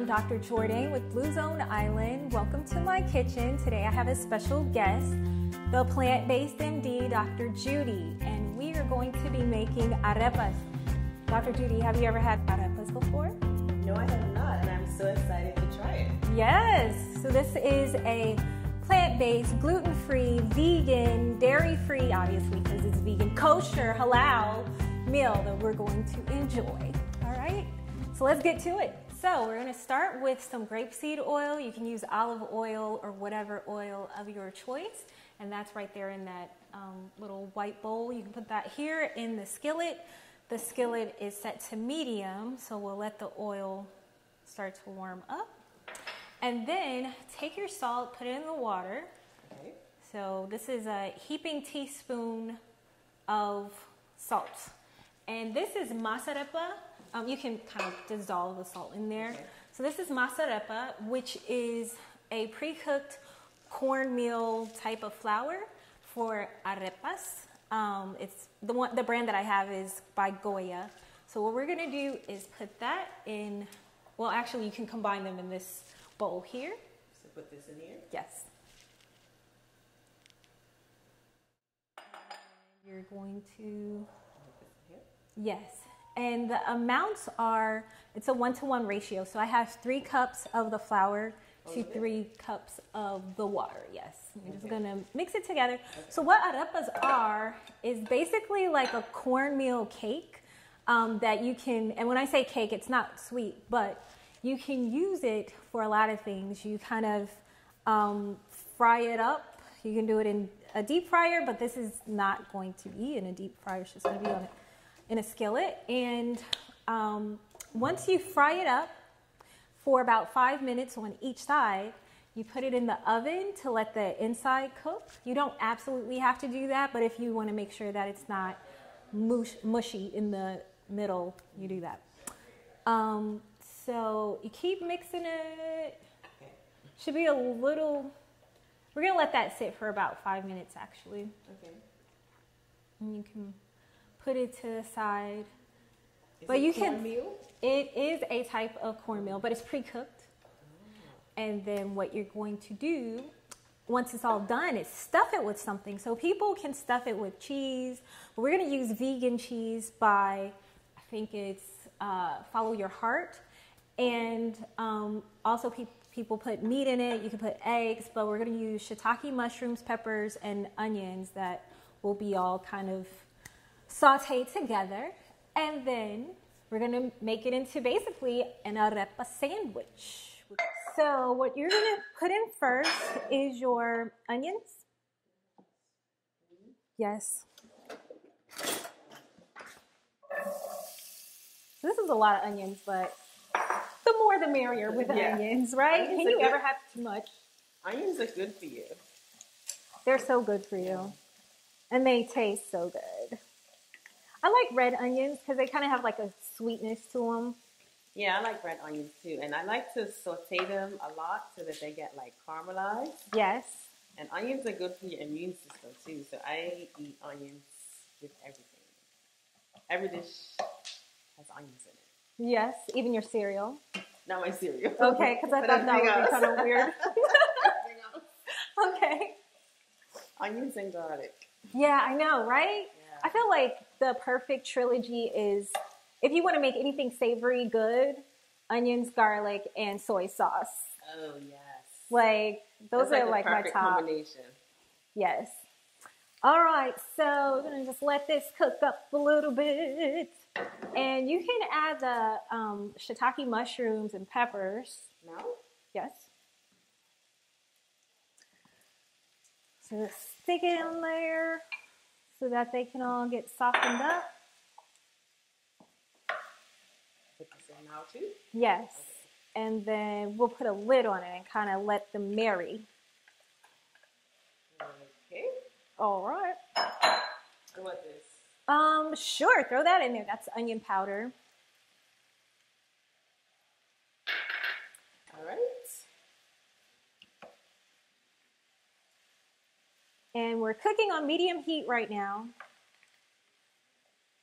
Dr. Jourdain with Blue Zone Island. Welcome to my kitchen. Today I have a special guest, the plant-based MD, Dr. Judy, and we are going to be making arepas. Dr. Judy, have you ever had arepas before? No, I have not, and I'm so excited to try it. Yes, so this is a plant-based, gluten-free, vegan, dairy-free, obviously because it's vegan, kosher, halal meal that we're going to enjoy. All right, so let's get to it. So we're going to start with some grapeseed oil. You can use olive oil or whatever oil of your choice, and that's right there in that little white bowl. You can put that here in the skillet. The skillet is set to medium, so we'll let the oil start to warm up. And then take your salt, put it in the water. Okay. So this is a heaping teaspoon of salt. And this is masarepa. You can kind of dissolve the salt in there. Okay. So this is masarepa, which is a pre-cooked cornmeal type of flour for arepas. It's the brand that I have is by Goya. So what we're gonna do is put that in, well actually you can combine them in this bowl here. So put this in here? Yes. You're going to, yes. And the amounts are, it's a 1-to-1 ratio. So I have 3 cups of the flour to 3 cups of the water. Yes. You're just gonna mix it together. Okay. So what arepas are is basically like a cornmeal cake that you can, and when I say cake, it's not sweet, but you can use it for a lot of things. You kind of fry it up. You can do it in a deep fryer, but this is not going to be in a deep fryer. It's just gonna be in a skillet. And once you fry it up for about 5 minutes on each side, you put it in the oven to let the inside cook. You don't absolutely have to do that, but if you want to make sure that it's not mushy in the middle, you do that. So you keep mixing it. Should be a little, we're gonna let that sit for about 5 minutes actually. Okay. And you can put it to the side. Is but it you cornmeal? It is a type of cornmeal, but it's pre-cooked. Oh. And then what you're going to do, once it's all done, is stuff it with something. So people can stuff it with cheese, but we're gonna use vegan cheese by, I think it's Follow Your Heart. And also people put meat in it, you can put eggs, but we're gonna use shiitake mushrooms, peppers, and onions that will be all kind of sauteed together. And then we're gonna make it into basically an arepa sandwich. So what you're gonna put in first is your onions. Yes. This is a lot of onions, but the more the merrier with onions, right? Onions Can you ever have too much? Onions are good for you. They're so good for you. And they taste so good. I like red onions because they kind of have like a sweetness to them. Yeah, I like red onions too. And I like to saute them a lot so that they get like caramelized. Yes. And onions are good for your immune system too. So I eat onions with everything. Every dish has onions in it. Yes, even your cereal. Not my cereal. Okay, because I thought that would be kind of weird. Okay. Onions and garlic. Yeah, I know, right? Yeah. I feel like the perfect trilogy is, if you want to make anything savory good, onions, garlic, and soy sauce. Oh, yes. Like, those That's are like my top. Combination. Yes. All right, so we're going to just let this cook up a little bit. And you can add the shiitake mushrooms and peppers. No? Yes. So just stick it in there so that they can all get softened up. Put this in now too? Yes. Okay. And then we'll put a lid on it and kind of let them marry. Okay. All right. And what this? Sure, throw that in there. That's onion powder. All right. And we're cooking on medium heat right now.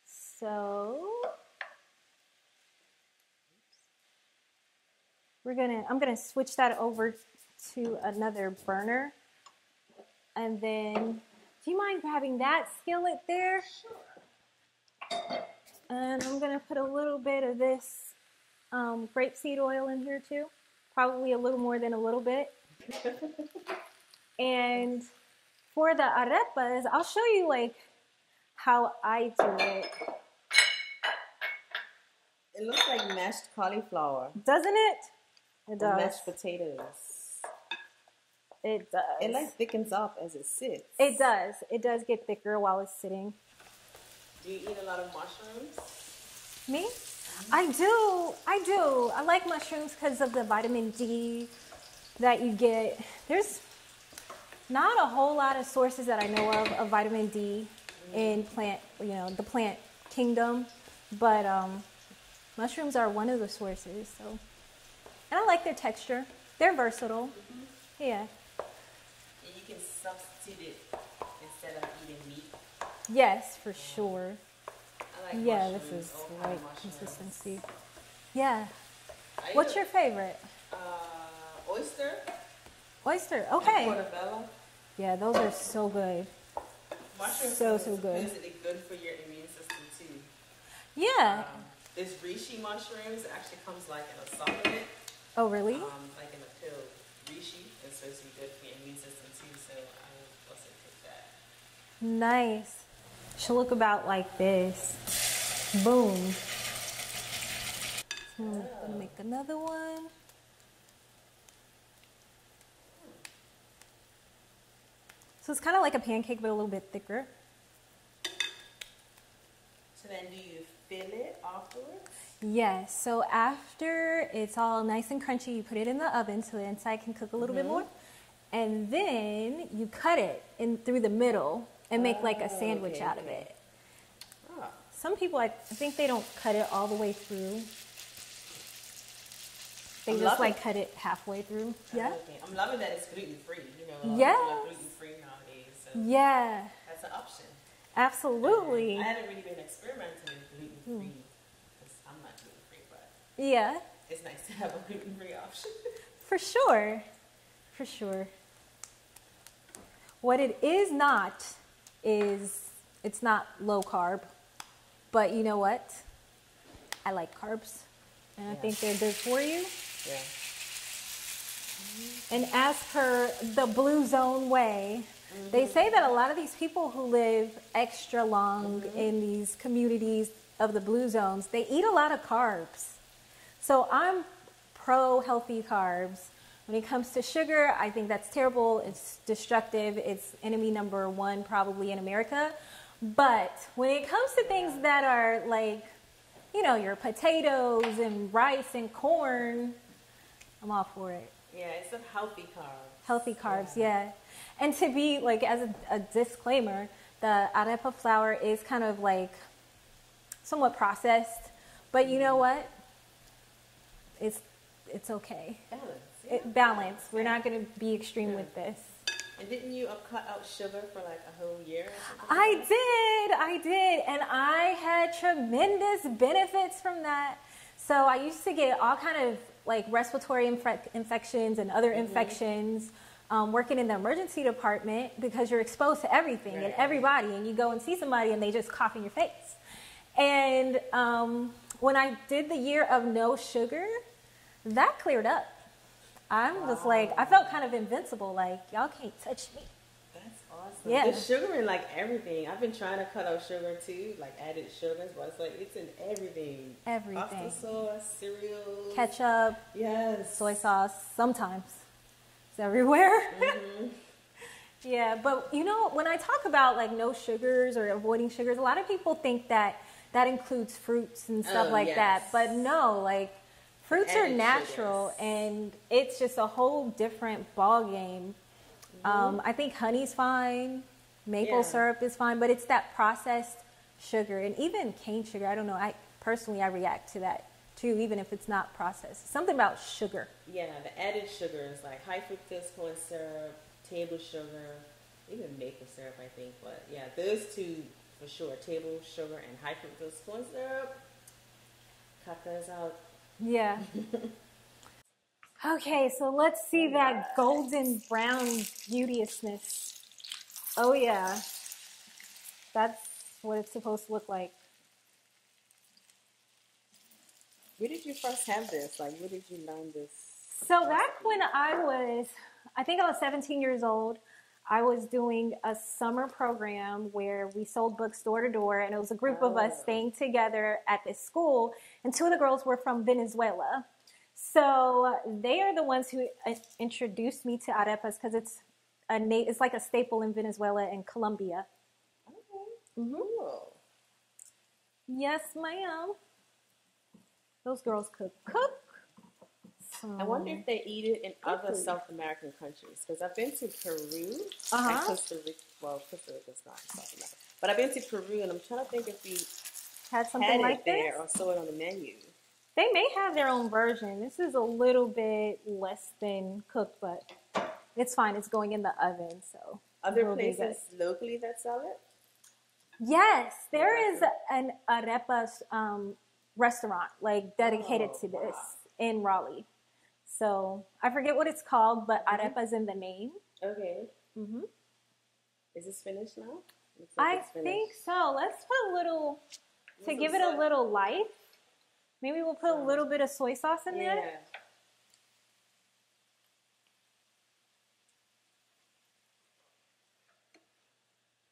So we're I'm gonna switch that over to another burner. And then, do you mind grabbing that skillet there? Sure. And I'm gonna put a little bit of this grapeseed oil in here too. Probably a little more than a little bit. And for the arepas, I'll show you like how I do it. It looks like mashed cauliflower. Doesn't it? It does. Or mashed potatoes. It does. It like thickens up as it sits. It does. It does get thicker while it's sitting. Do you eat a lot of mushrooms? Me? I do. I like mushrooms because of the vitamin D that you get. There's not a whole lot of sources that I know of vitamin D in plant, the plant kingdom, but mushrooms are one of the sources. So, and I like their texture. They're versatile. Yeah. And you can substitute it instead of eating meat. Yes, for sure. I like yeah, mushrooms, this is all the right mushrooms. consistency. Yeah. What's your favorite? Oyster. Oyster. Okay. Portobello. Yeah, those are so good. Mushrooms so are good. supposedly good for your immune system too. Yeah. This reishi mushrooms actually comes like in a supplement. Oh, really? Like in a pill. Reishi is supposed to be good for your immune system too, so I would also take that. Nice. Should look about like this. Boom. So I'm gonna make another one. So it's kind of like a pancake, but a little bit thicker. So then do you fill it afterwards? Yes. So after it's all nice and crunchy, you put it in the oven so the inside can cook a little bit more. And then you cut it in through the middle and make like a sandwich out of it. Oh. Some people, I think they don't cut it all the way through. They just like cut it halfway through. Yeah. Okay. I'm loving that it's gluten-free. A lot yes. of people are gluten-free nowadays. So yeah. That's an option. Absolutely. I haven't really been experimenting with gluten-free because I'm not gluten-free, but yeah, it's nice to have a gluten-free option. For sure. For sure. What it is not is it's not low carb, but you know what? I like carbs, and I think they're good for you. Yeah. And as per the Blue Zone way, they say that a lot of these people who live extra long in these communities of the Blue Zones, they eat a lot of carbs. So I'm pro healthy carbs. When it comes to sugar, I think that's terrible. It's destructive. It's enemy number one probably in America. But when it comes to things that are like, your potatoes and rice and corn, I'm all for it. Yeah, it's a healthy carbs. Healthy carbs, yeah. And to be like, as a disclaimer, the arepa flour is kind of like somewhat processed, but you know what? It's okay. Balance. We're not going to be extreme with this. And didn't you cut out sugar for like a whole year? I did. And I had tremendous benefits from that. So I used to get all kind of like respiratory infections and other infections working in the emergency department because you're exposed to everything and everybody, and you go and see somebody and they just cough in your face. And when I did the year of no sugar, that cleared up. I'm just like, I felt kind of invincible, like, y'all can't touch me. That's awesome. Yeah. There's sugar in like everything. I've been trying to cut out sugar too, like added sugars, but it's like, it's in everything. Everything. Pasta sauce, cereal. Ketchup. Yes. Soy sauce, sometimes. It's everywhere. Yeah, but when I talk about like no sugars or avoiding sugars, a lot of people think that includes fruits and stuff like that. But no, like fruits are natural and it's just a whole different ball game. I think honey's fine, maple syrup is fine, but it's that processed sugar and even cane sugar. I don't know. I react to that too, even if it's not processed. Something about sugar. Yeah, the added sugars like high fructose corn syrup, table sugar, even maple syrup, I think. But yeah, those two for sure. Table sugar and high fructose corn syrup. Cut those out. Yeah. Okay, so let's see that golden brown beauteousness. Oh yeah, that's what it's supposed to look like. Where did you first have this? Like, where did you learn this? So back when I think I was 17 years old, I was doing a summer program where we sold books door to door, and it was a group of us staying together at this school, and two of the girls were from Venezuela. So they are the ones who introduced me to arepas because it's like a staple in Venezuela and Colombia. Okay. Mm-hmm. Cool. Yes, ma'am. Those girls cook. I wonder if they eat it in other South American countries. Because I've been to Peru and Costa Rica. Well, Costa Rica's not South America. But I've been to Peru, and I'm trying to think if we had something like this there or saw it on the menu. They may have their own version. This is a little bit less than cooked, but it's fine. It's going in the oven, so. Other places locally that sell it? Yes, there is an Arepas restaurant, like dedicated to this in Raleigh. So I forget what it's called, but Arepa's in the name. Okay. Mm-hmm. Is this finished now? I think so. Let's put a little, to give it a little life. Maybe we'll put a little bit of soy sauce in there. Yeah.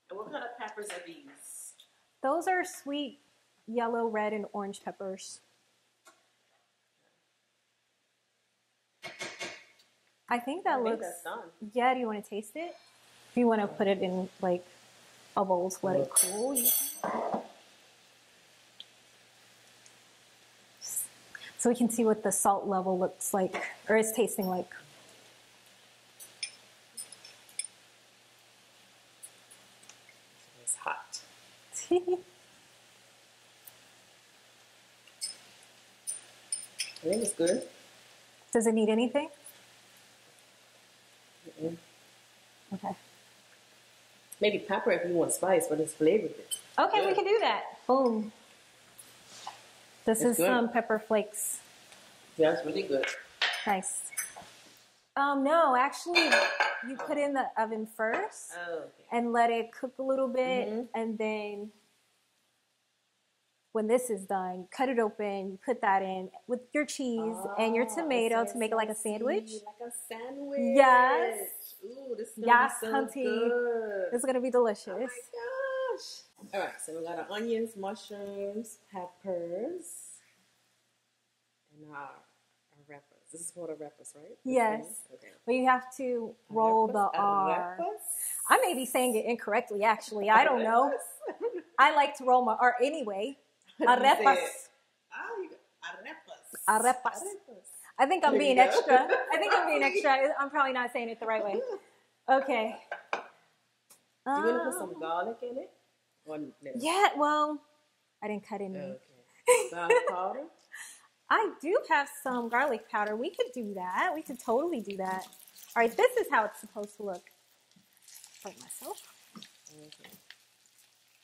And what kind of peppers are these? Those are sweet yellow, red, and orange peppers. I think that looks. That's done. Yeah, do you want to taste it? If you want to put it in like a bowl to let it cool. So we can see what the salt level looks like, or is tasting like. It's hot. I think it's good. Does it need anything? Mm-mm. Okay. Maybe pepper if you want spice, but it's flavored. Okay, we can do that. Boom. This is good. some pepper flakes. Yeah, it's really good. Nice. No, actually, you put it in the oven first and let it cook a little bit, and then when this is done, cut it open, put that in with your cheese and your tomato to make it like a sandwich. Like a sandwich. Yes. Ooh, this is gonna be so hunty. good. This is gonna be delicious. Oh my gosh. All right, so we got our onions, mushrooms, peppers, and our arepas. This is called arepas, right? Yes. Okay. But you have to roll the R. I may be saying it incorrectly, actually. I don't know. I like to roll my R anyway. Arepas. Arepas. I think I'm being extra. I'm probably not saying it the right way. Okay. Do you want to put some garlic in it? Or no? Yeah, well, I didn't cut any. Okay. Garlic powder? I do have some garlic powder. We could do that. We could totally do that. All right, this is how it's supposed to look. For myself. Okay.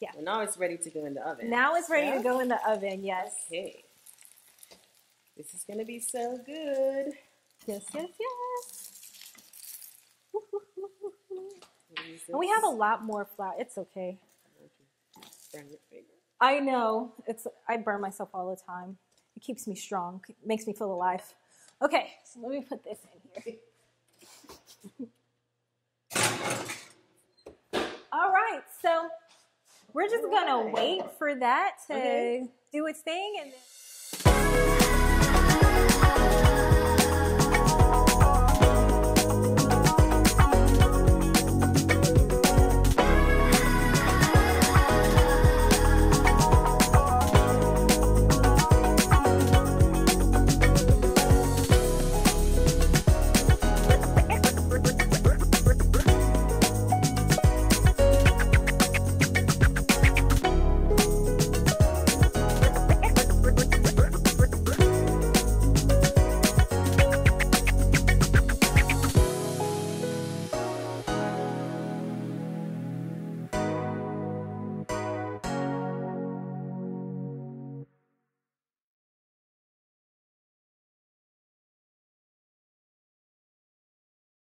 Yeah. Well, now it's ready to go in the oven. Now it's ready to go in the oven, yes. Okay. This is going to be so good. Yes, yes, yes. And we have a lot more flour. It's okay. Burn your finger. I know. I burn myself all the time. It keeps me strong. It makes me feel alive. Okay, so let me put this in here. All right, so we're just gonna wait for that to do its thing, and then